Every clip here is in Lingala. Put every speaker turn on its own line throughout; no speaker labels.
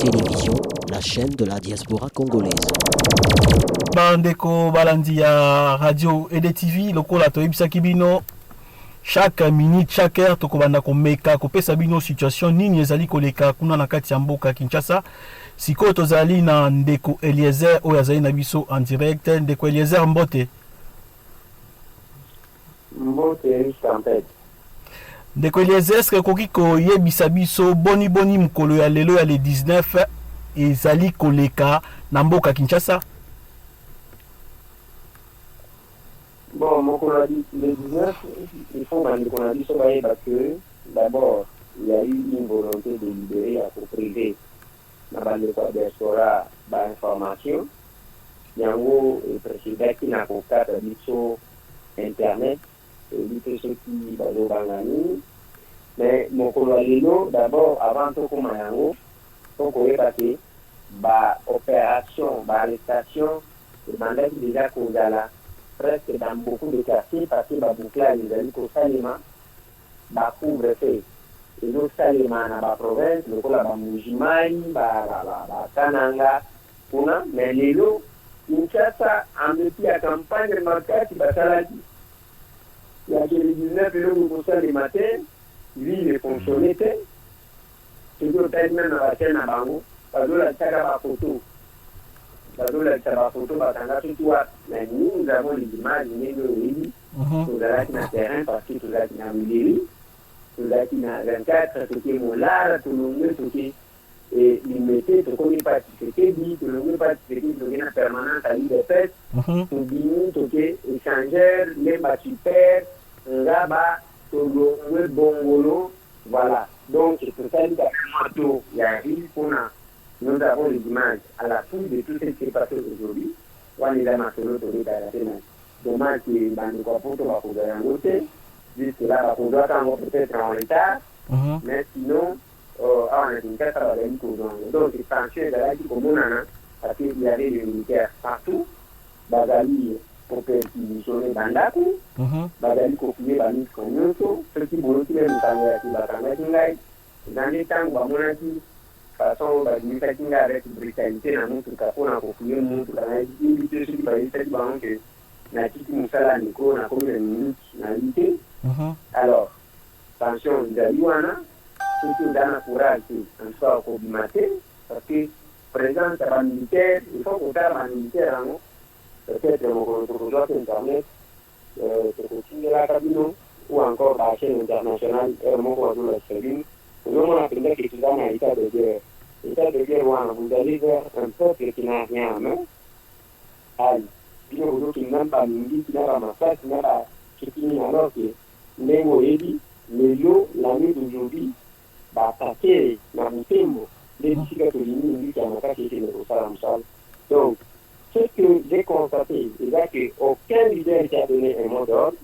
Télévision, la chaîne de la diaspora congolaise.
Bandeko balandi ya radio EDTV lokola toyebisaki bino chaque minute chaque heure tokobanda komeka kopesa bino situation nini ezali koleka kuna na kati ya mboka Kinshasa. Sikoyo tozali na ndeko Eliezer oyo azali na biso en direct. Ndeko Eliezer, mbote.
Mbote Champet.
Ndeko Eliezer, eske koki koyebisa biso boni mkolo ya lelo ya le 19 ezali koleka na mboka Kinshasa?
Bon, mon collègue, le 19, il faut qu'on a dit parce que d'abord, il y a eu une volonté de libérer à privé dans la diaspora d'information. Il y a un président qui n'a pas dit sur Internet, et ceux qui sont dans mais mon collègue, d'abord, avant tout comme un il faut qu'on ait passé opération, arrestation, le mandat déjà qu'on a là. Presque dans beaucoup de quartiers, parce que Baboucla, les amis au Salima, couvre-feu. Et nous, Salima, dans la province, le Kola, Moujimai, Kananga, mais les lots, Kinshasa, en dépit à campagne, le marquage, il va s'arrêter. Il y a le 19 euros pour ça le matin, lui, il fonctionnait, c'est que même dans la chaîne à Bango, parce que la chaîne à photo. Mais nous avons les images nous avons un terrain parce que nous avons une mairie, nous avons 24, tout est molar, tout le monde, tout est limité, tout le monde participe, tout le monde participe, tout le monde permanent à l'île de fête, tout le est échangeur, même super, là-bas, tout le monde bon, voilà. Donc, c'est pour ça qu'il y a une nous avons les images à la foule de tout ce qui est passé aujourd'hui. On est dans la dommage que Bandeko Poto va pouvoir en côté. Jusque-là, on doit peut-être en retard. Mais sinon, on a une carte à la donc, les pensions de la vie commune, parce qu'il y avait des militaires partout. Bazali, pour que ils soient Bandaku. Bazali, pour qu'il y ait Banis Konyoto. Ceux qui vont aussi nous avoir dans les temps où on a dit, façon badimisa avec brutalité na mutu kapona kokuye mutu kana ibite sudi baita banque na tiki musala niko na combien de minutes na lité. Alors tension d'aliwana surtout dans la courage en soit au matin parce que présent à militaire il faut qu'on garde un militaire en peut-être mon contrôle internet c'est continuer la cabine ou encore la chaîne internationale mon contrôle streaming. Nous on a appris que c'est dans l'état de guerre. L'état de guerre, vous allez vers un peuple qui n'a rien à main. Aïe. Puis vous qui n'a pas mindi, qui n'a pas massacre, qui n'a pas chikini, alors que les Moébi, les lots, la nuit d'aujourd'hui, attaquer la Moutembo, les difficultés qui a massacré chez le Salam-Sal. Donc, ce que j'ai constaté, c'est qu'aucun leader qui a donné un mot d'ordre,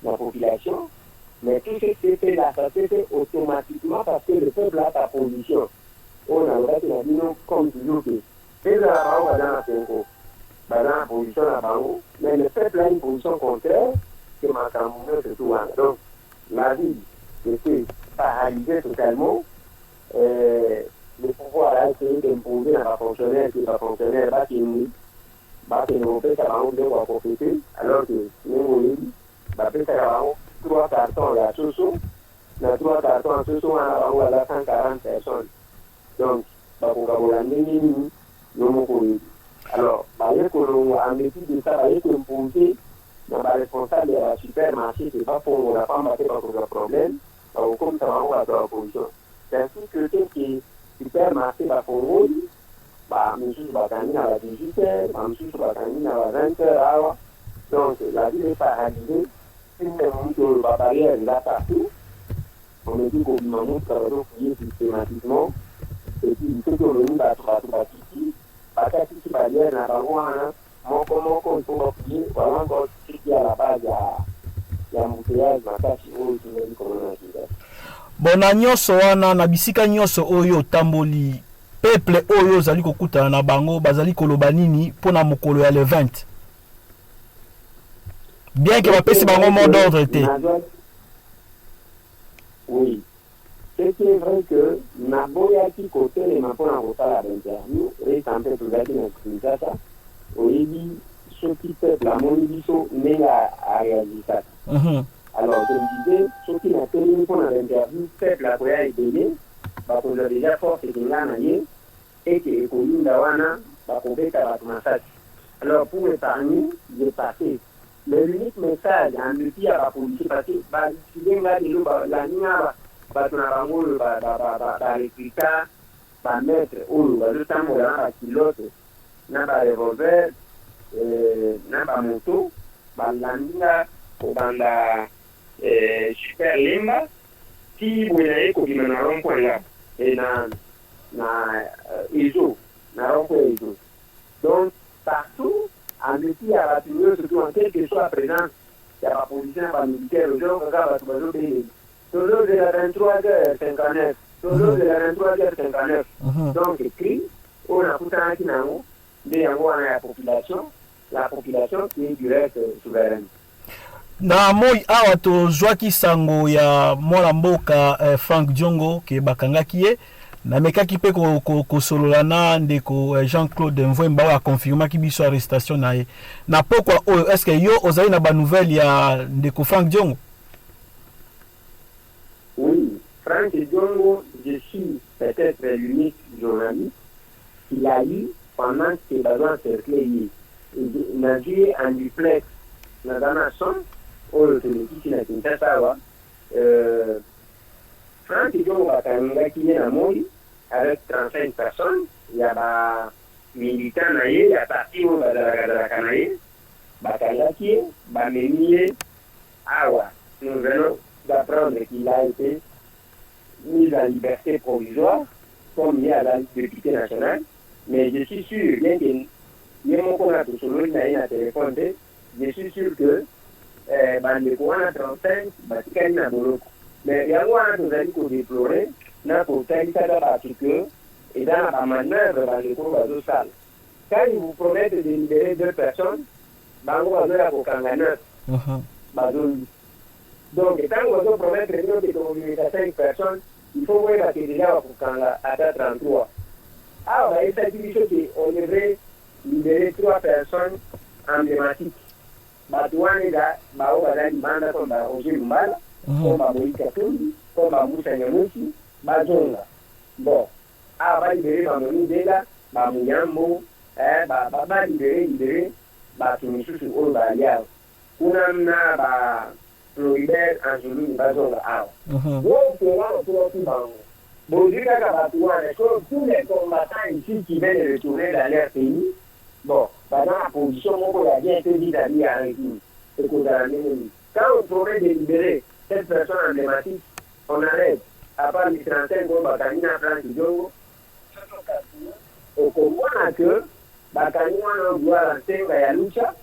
la population, mais tout ce qui est fait là, ça s'est fait automatiquement parce que le peuple a sa position. On a dit non, comme toujours, que c'est la dans la position à Bango, mais le peuple a une position contraire que ma campagne se trouve. Donc, la vie était paralysée totalement. Le pouvoir a essayé d'imposer à la fonctionnaire qui nous fait ça va profiter, alors que nous, va faire ça 3 cartons à Soso, dans 3 cartons à Soso, on a 140 personnes. Donc, alors, on a métier de ça, imposer dans la responsable de la supermarché, c'est pas pour la femme battre par le problème, comme ça va avoir la position. C'est ainsi que ce qui est supermarché va pour nous, monsieur va gagner à la 18h, monsieur va gagner à la 20h, donc la vie est paralysée. La barrière est là partout. On me dit qu'on m'a montré systématiquement. Et puis, il faut que le monde a trouvé parce que si barrière n'a pas mon comment on peut appuyer, voilà encore ce qui est à la base, il y a un bouteillage, ma tâche,
bona nyonso wana na bisika nyonso oyo tamboli peuple oyo zali kokutana na bango bazali koloba nini pona mokolo ya le 20. Bien que va passer par un mot d'ordre.
Oui. c'est qui est vrai que naboyaki côté les mapona kotala l'interview reste un peu tozalaki na kinshasa oyebi soki peuple amoni biso ndenge aréagisaka. Alors je me disais soki natelemi mpona l'interview peuple akoya ebele bakozwa déjà force ekinga na ye eke ekolinda wana bakobeta bato masasi. Alors pour épargner j'ai passé l'unique message en dépit à la police parce que bakidenga lelo baninga bato na bango oyo barekrika bametre oyo bazotambola na bakilote na barevolver na bamoto balandinga kobanda super lemba ti boye na ye kobima na rond-point nga na ezo na rond-point ezo. Donc partout en dépit à bato nyonso surtout en quelque soit présence ya bapolisier na bamilitaire ozo kaka bato bazobele toujours de la 23h59 toujours de la 23h59 donc écrit on a kutanaki nango nde yango wana ya la population qui est du reste souveraine.
Na moi awa tozwaki sango ya mwana mboka Frank Diongo ke bakangaki ye na mekaki pe kosolola na ndeko Jean-Claude Mvwemba wa confirmaki biso arrestation na ye na pokwa oyo est-ce que yo ozali na ba nouvelle ya ndeko Frank Diongo?
Oui, Frank Diongo, je suis peut-être l'unique journaliste qu'il a eu pendant que les besoins encerclés. Il a joué en duplex dans la son, au télévision à Kinshasa. Frank Diongo a qui est à Moli avec 35 personnes. Il y a des militants, il y a parti au Canaïe, Bakayaki, Bamenier, Awa. Nous venons d'apprendre qu'il a été mis en liberté provisoire, comme lié à la député nationale. Mais je suis sûr, bien que je suis sûr que Bandeko a 35, Batikani na Boroko. Mais il y a un nous a dit qu'on déplorait, n'a pas été parce que, et dans la manœuvre, Bandeko va au sale. Quand ils vous promettent de libérer 2 personnes, Bango va à Kokangana, Bazoli. Donc, quand on promet de communiquer à 5 personnes, il faut voir que déjà à 33. Ah, il s'agit qu'on devrait libérer 3 personnes emblématiques. Batouane, Baobada, Banda, comme Roger Lumbala, comme Moïka Touli, comme Moussa Nyamusi, Bazonga. Bon, va libérer Mamoni Dela, Bamouyambo, Baba libérer, Batumisusu, Olbaliao. Unamna, Floribert Angelou Bazonga Awa. Donc, c'est là on peut aussi bango. Bonjour Kakabatuane, comme tous les combattants ici qui viennent de retourner dans leur pays, bon, dans la position où il a bien été dit d'aller à un coup, c'est qu'on a amené. Quand on promet de libérer cette personne emblématique, on arrête. À part les 35 gros Bakani à France Diongo, on comprend que Bakani on doit lancer à Lucha,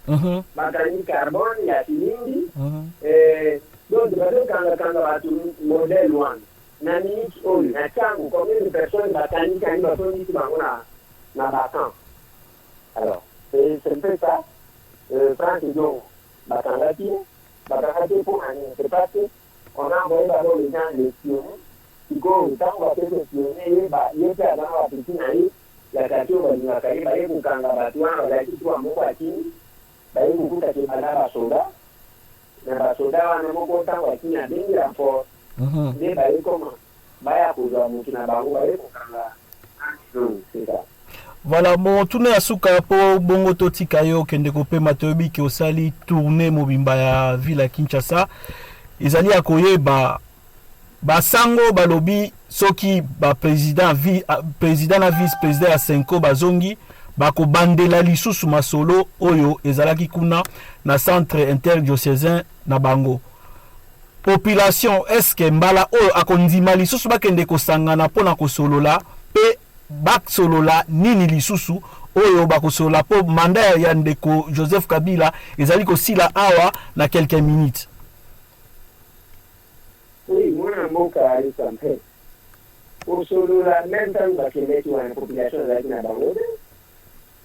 Bakani Carbone, il y a Silindi, donc quand on va tout modèle one, Nani, Oli, Nakango, combien de personnes Bakani qui va faire ici dans Bakan. Alors, c'est un peu ça. France Diongo, Bakangati pour un c'est parce qu'on a envoyé d'abord les gens les spionner. Quand on va faire espionner, il y a dans la piscine, la cature va nous accueillir, il y a beaucoup de batouans, il y a tout un mot à qui, il y a beaucoup de soldats. Les soldats ont beaucoup de temps à qui, à bien la force. Mais comment il y a beaucoup de c'est ça.
Voilà, bon, tourner à Souka pour Bongo Totika yo kende kope matobi ki osali tourner mobimba ya ville Kinshasa. Ezali akoye ba sango balobi soki ba président na vice président ya Senko bazongi ba ko bandela lisusu masolo oyo ezalaki kuna na centre interdiocésain na bango. Population est-ce que mbala oyo akondima lisusu bakende kosangana pona kosolola pe bak solola nini lisusu oyo bakosolola po mandat ya ndeko Joseph Kabila ezali kosila awa na quelques minutes.
Oui, moi mboka ali sampe. Kosolola même temps bakende tu en population ezali na bango.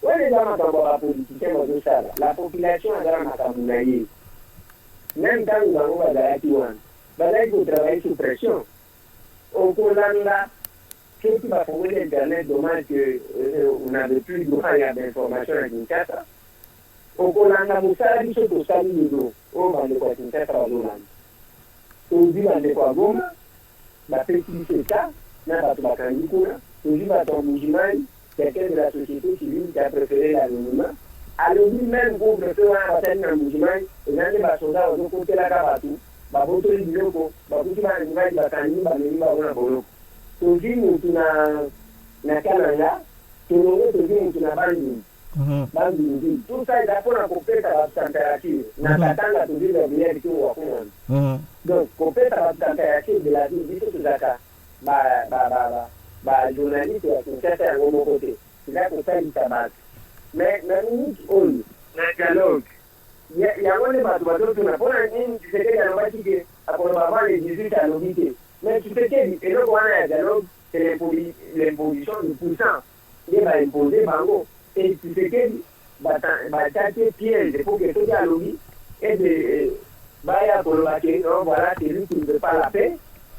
Wale zama kwa ba politicien wa dosala. La population azala makambo na ye. Même temps bango bazalaki wana. Bazali ko travailler sous pression. au Kolanga, ceux qui va trouver l'Internet, dommage qu'on n'avait plus droit à d'informations à Kinshasa. Au Kolanga, Moussa, dit ce que ça dit au Bandeko Kinshasa, au Zolan. Au dit Bandeko à Goma, la petite c'est ça, n'a pas de Bakandikouna, au dit Baton Moujiman, quelqu'un de la société civile qui a préféré l'anonymat. Alors lui-même, pour préférer un bataille en Moujiman, et dans les bassodas, au côté de la Kabatou, baboto biloko bakuti bangai bakani bameli babona boloko tozi mutu na kalanga tolongo tozi mutu na bandindi tout ça eza mpona kopesa batempérature na katanga tozi régulière to wakumona donc kopesa batempérature de la vie biso tozaka bajournaliste ya kinshasa yango moko te eza kosalisa bato mais na minute oyo na dialogue yango nde bato bazotuna mpona nini Tshisekedi alobaki ke akoloba avant le 18 alobi te mais Tshisekedi eloko wana ya dialogue c'est l'imposition du puissant nde baimpose bango et Tshisekedi bataki piège pour que soki alobi ete baya koloba ke non voilà c'est lui qui ne veut pas la paix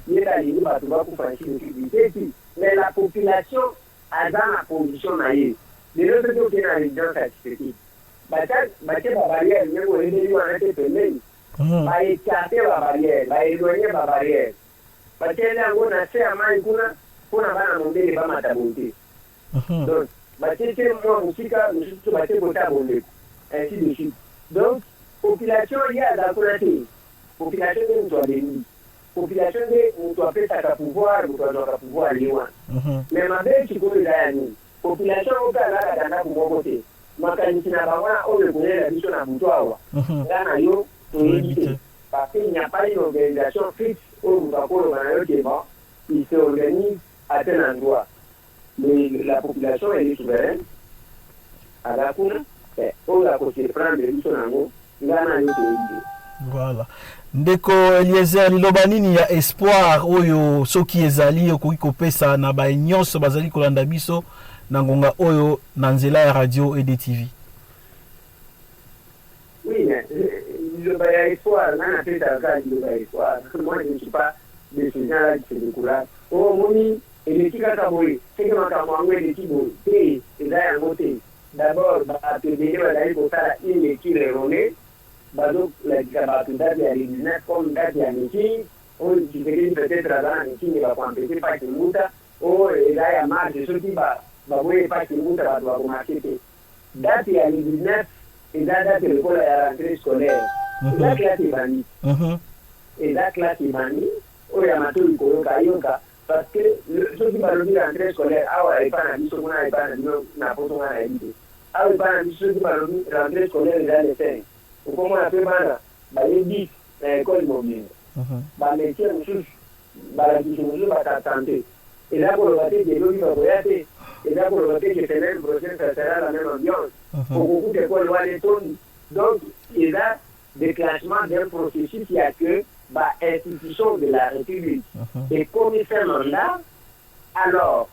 ye alingi bato bakufa nshimikibite ti mais la population aza na position na ye lelo soki okei na résidence ya Tshisekedi batie babariere nyengo eleli wana te pembeni baekarte babariere baéloigne babariere batiele yango na se ya mai kuna mpona bana mondele bamata bonte donc batie te mwa mosika mosusu batie kota bondeko ainsi de suite donc population ye aza kuna te population nde moto abendi population nde moto apesaka pouvoir moto azwaka pouvoir ye wana mais mabe sikoyo eza ya nini population oyo mpe azalaka ndako moko te makanisi na bango oyo ekolela biso na butu awa nga na yo toyebi te parce qu'il n'y a pas une organisation fixe oyo moto akoloba na yo ke bon il se organise à tel endroit mais la population elle est souveraine aza kuna oyo akose prendre biso nango nga na yo toyebi te.
Voilà. Ndeko Eliezer liloba nini ya espoir oyo soki ezali okoki kopesa na banyonso bazali kolanda biso na ngonga oyo na nzela ya radio EDTV?
Oui, liloba ya espoir nga napesa kaka liloba ya espoir. Moi je ne suis pas de ces gens-là qui se découragent. Oh moni eleki kaka boye seke makambo yango eleki boye te eza yango te. D'abord bato ebele bazali kosala une équipe erronée bazolakisa bato date ya le 19 comme date ya meeting oyo Tshisekedi peut-être aza na meeting bakoampese paki muta oyo eza ya marche soki baboye paki muta bato bakomarche te date ya le 19 eza date lokola ya rentrée scolaire eza classe ebandi eza classe ebandi oyo ya matoi koyoka yoka parce que soki balobi rentrée scolaire awa epa na biso kuna epa na bino na poto nga na yebi te awa epa na biso soki balobi rentrée scolaire eza le 5 okomona mpe bana baye 10 na ekole mobimba bametie mosusu balakisi mosusu bakatante eza koloba te delobi bakoya te eza koloba te que semaine prochaine ça sera la même ambiance okokuta ekole wana etondi donc eza déclenchement d'un processus ya que institution de la République ekomi fin mandat alors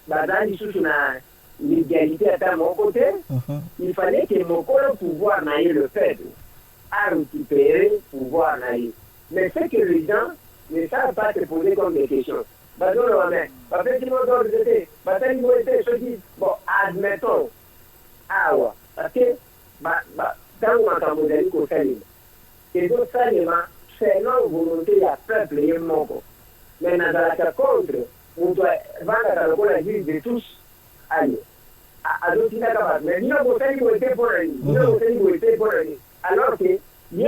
baza lisusu na l'égalité à mon côté, il fallait que mon corps pouvoir naïe le peuple a récupéré pouvoir naïe. Mais c'est que les gens ne savent pas se poser comme des questions. Bon, admettons, parce que dans ma modèle qu'on fait, et donc ça, c'est non volonté à peuple et mon corps. Mais dans la contre, on doit vendre la vie de tous. Allez, mais nous avons fait alors que nous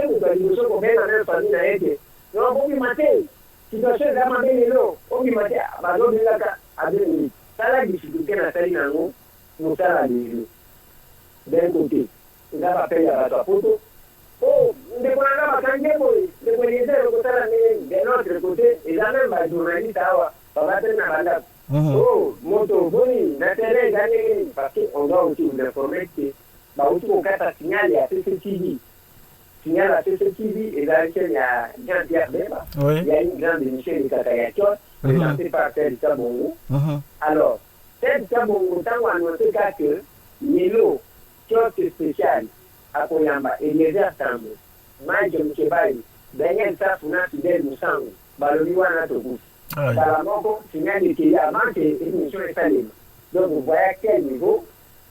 avons fait la famille à aider. Nous avons pu mater. Situation est demandée les lots. On dit mater à l'eau de la à 2 minutes. Ça la difficulté à faire une angle, nous ça la livre. D'un côté, nous avons fait la photo. Oh, nous devons avoir un candidat, nous devons aider de l'autre côté, et là même, les journalistes, ça va être un bandage. Oh, moto boni l'intérêt gagné parce qu'on doit aussi vous informer que aussi on a signal à CCTV. Signal à CCTV et là il y a Jean-Pierre Bemba. Il y a une grande émission de Kakayachot présentée par Tel Kabongo. Alors, Tel Kabongo, tant qu'on a annoncé que Milo, Tchot spécial à Koyamba et les assemblées, Maïk Mchebaï, Daniel Safuna Fidel Moussango, Baloniwa Natokus. Dans moko signal qui avant que l'émission est salée. Donc vous voyez à quel niveau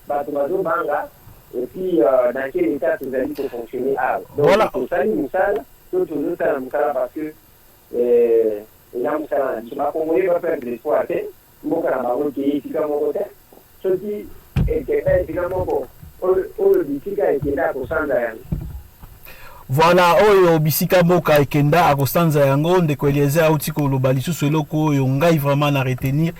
Batumazo Banga et puis dans quel état vous allez pour fonctionner. Donc voilà. Pour ça, nous sommes toujours parce que les gens sont là. Congolais va faire de l'espoir. Mboka na bango qui est fika moko te. Soki ekenda fika moko oyo bisika ekenda kosanza yango.
Voilà, oyo bisika mboka ekenda akosanza yango ndeko Eliezer auti koloba lisusu eloko oyo ngai vraiment na retenir.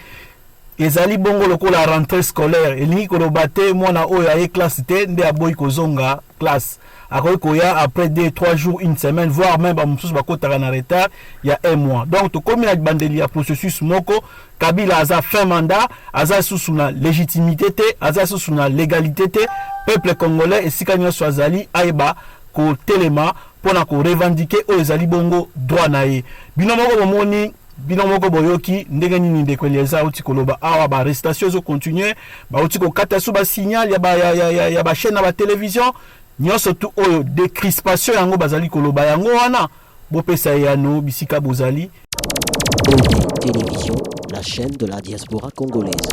Ezali bongo lokola rentrée scolaire elingi koloba te mwana oyo aye classe te nde aboyi kozonga classe. Akoki koya après 2-3 jours, une semaine, voire même bamususu bakotaka na retard, il y a 1 mois. Donc to komi na bandeli ya processus moko, Kabila aza fin mandat, aza susu na légitimité te, aza susu na légalité te, peuple congolais esika nyonso azali ayeba ko telema pona ko revendiquer oyo ezali bongo droit na ye. Bino moko bomoni bino moko boyoki ndenge nini ndeko Eliezer uti koloba awa ba arrestation zo continuer, ba uti ko kata su ba signal ya ba chaîne na ba télévision. Nyonso tu oyo décrispation yango bazali koloba yango wana bopesa yano bisika bozali.
OD Télévision, la chaîne de la diaspora congolaise.